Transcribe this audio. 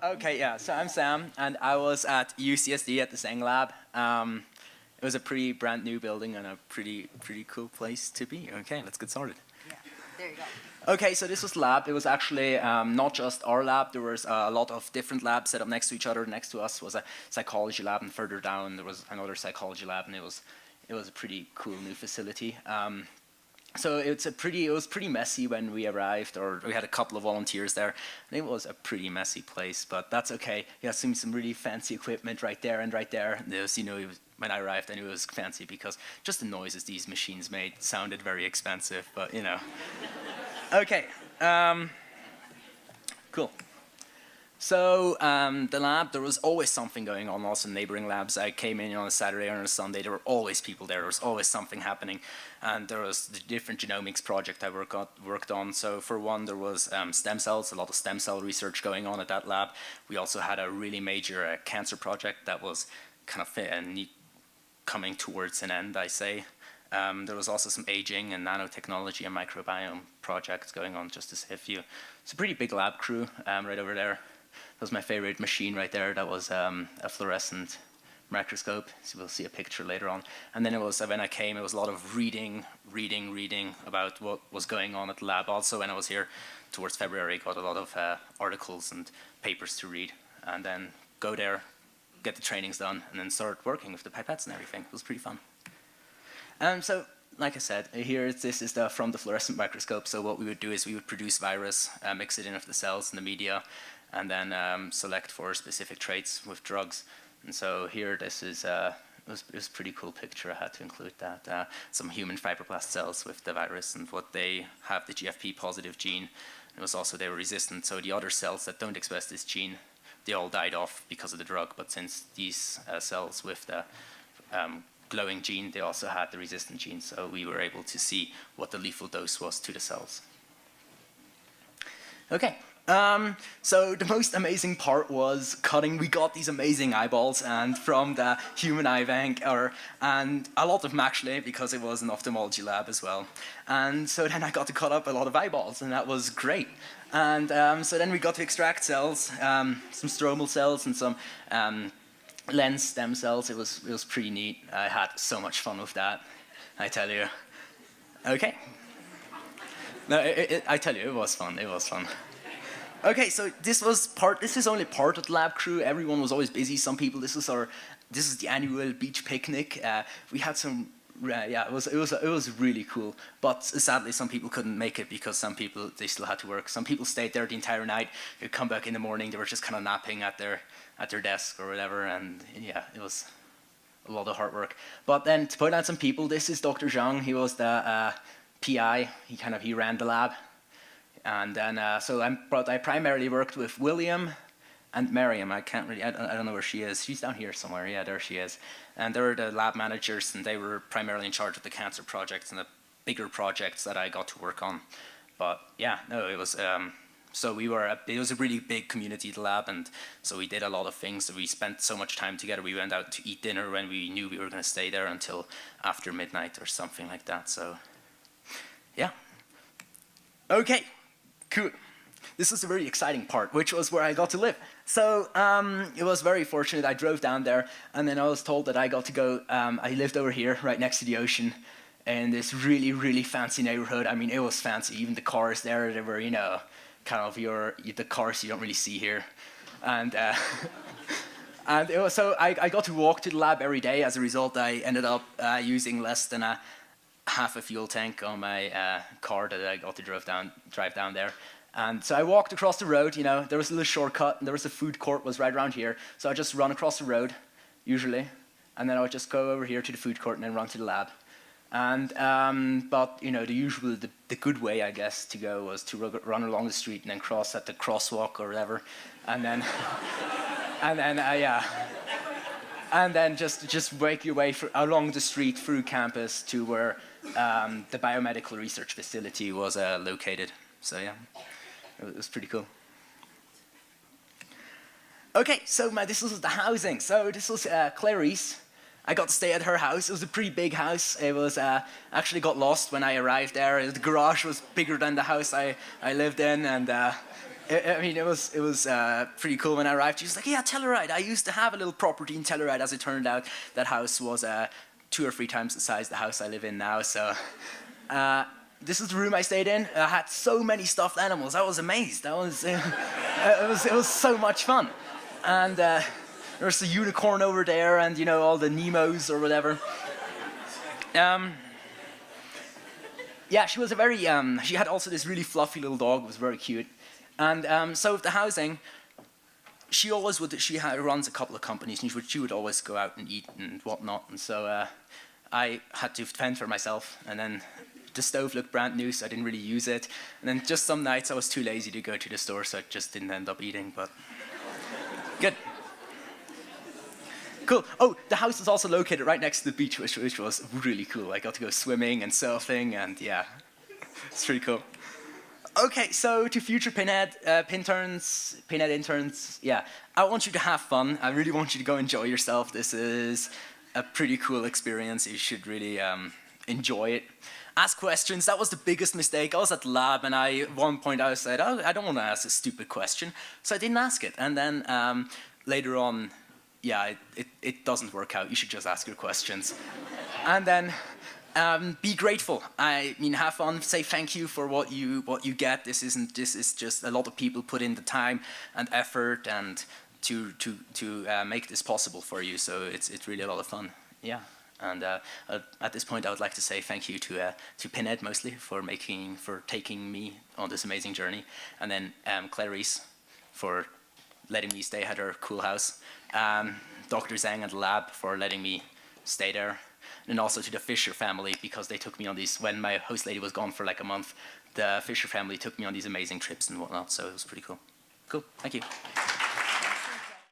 Okay, yeah. So I'm Sam, and I was at UCSD at the Zeng Lab. It was a pretty brand new building and a pretty cool place to be. Okay, let's get started. Yeah, there you go. Okay, so this was the lab. It was actually not just our lab. There was a lot of different labs set up next to each other. Next to us was a psychology lab, and further down there was another psychology lab, and it was a pretty cool new facility. So it was pretty messy when we arrived, or we had a couple of volunteers there, and it was a pretty messy place, but that's okay. You have some really fancy equipment right there and right there. And when I arrived, I knew it was fancy because just the noises these machines made sounded very expensive, but you know. Okay, cool. So the lab, there was always something going on also in neighboring labs. I came in on a Saturday or on a Sunday, there were always people there. There was always something happening. And there was the different genomics project I worked on. So for one, there was stem cells, a lot of stem cell research going on at that lab. We also had a really major cancer project that was kind of coming towards an end, I say. There was also some aging and nanotechnology and microbiome projects going on, just to say a few. It's a pretty big lab crew right over there. That was my favorite machine right there. That was a fluorescent microscope. So we'll see a picture later on. And then it was, when I came, it was a lot of reading about what was going on at the lab. Also, when I was here towards February, got a lot of articles and papers to read. And then go there, get the trainings done, and then start working with the pipettes and everything. It was pretty fun. So, like I said, this is from the fluorescent microscope. So what we would do is we would produce virus, mix it in with the cells and the media, and then select for specific traits with drugs. And so here, this is it was a pretty cool picture. I had to include that. Some human fibroblast cells with the virus, and what they have the GFP positive gene. It was also, they were resistant. So the other cells that don't express this gene, they all died off because of the drug. But since these cells with the glowing gene, they also had the resistant gene. So we were able to see what the lethal dose was to the cells. Okay. So the most amazing part was cutting. We got these amazing eyeballs, and from the human eye bank, and a lot of them actually, because it was an ophthalmology lab as well. And so then I got to cut up a lot of eyeballs, and that was great. And so then we got to extract cells, some stromal cells and some lens stem cells. It was pretty neat. I had so much fun with that, I tell you. Okay. No, I tell you, it was fun. It was fun. Okay, so this is only part of the lab crew. Everyone was always busy. Some people, this is the annual beach picnic. We had some, yeah, it was really cool. But sadly, some people couldn't make it because some people, they still had to work. Some people stayed there the entire night. They'd come back in the morning. They were just kind of napping at their desk or whatever. And yeah, it was a lot of hard work. But then to point out some people, this is Dr. Zhang. He was the PI. He ran the lab. And then, so I primarily worked with William and Miriam. I don't know where she is. She's down here somewhere. Yeah, there she is. And they were the lab managers, and they were primarily in charge of the cancer projects and the bigger projects that I got to work on. But yeah, no, it was, so it was a really big community, the lab, and so we did a lot of things. We spent so much time together. We went out to eat dinner when we knew we were going to stay there until after midnight or something like that. So, yeah. Okay. Cool. This was a very exciting part, which was where I got to live. So it was very fortunate. I drove down there, and then I was told that I got to go. I lived over here, right next to the ocean, in this really fancy neighborhood. I mean, it was fancy. Even the cars there, they were, kind of the cars you don't really see here. And and it was, so I got to walk to the lab every day. As a result, I ended up using less than half a fuel tank on my car that I got to drive down there. And so I walked across the road, there was a little shortcut, and there was a food court was right around here. So I just run across the road, usually, and then I would just go over here to the food court and then run to the lab. And, but, the usual, the good way, I guess, to go was to run along the street and then cross at the crosswalk or whatever. And then, and then just make your way along the street through campus to where the biomedical research facility was located. So yeah, it was pretty cool. Okay, so this was the housing. So this was Clarice. I got to stay at her house. It was a pretty big house. It was actually got lost when I arrived there. The garage was bigger than the house I lived in, and I mean, it was pretty cool when I arrived. She was like, "Yeah, Telluride. I used to have a little property in Telluride." As it turned out, that house was 2 or 3 times the size of the house I live in now. So this is the room I stayed in. I had so many stuffed animals. I was amazed. It was so much fun. And there's the unicorn over there, and all the Nemos or whatever. Yeah, she was a very. She had also this really fluffy little dog. It was very cute. And so with the housing, she always would. She runs a couple of companies, and she would always go out and eat and whatnot. And so I had to fend for myself. And then the stove looked brand new, so I didn't really use it. And then just some nights I was too lazy to go to the store, so I just didn't end up eating. But good. Cool. Oh, the house is also located right next to the beach, which was really cool. I got to go swimming and surfing, and yeah, it's pretty cool. Okay, so to future Pinhead interns, yeah, I want you to have fun. I really want you to go enjoy yourself. This is a pretty cool experience. You should really enjoy it. Ask questions. That was the biggest mistake. I was at the lab, and at one point I said, "Oh, I don't want to ask a stupid question," so I didn't ask it. And then later on, yeah, it doesn't work out. You should just ask your questions. And then be grateful. I mean, have fun. Say thank you for what you get. This is just a lot of people put in the time and effort and to make this possible for you. So it's really a lot of fun. Yeah. And at this point, I would like to say thank you to Pinhead mostly for taking me on this amazing journey, and then Clarice for letting me stay at her cool house, Dr. Zhang and the lab for letting me stay there, and also to the Fisher family, because they took me on these, when my host lady was gone for like a month, the Fisher family took me on these amazing trips and whatnot, so it was pretty cool. Cool, thank you.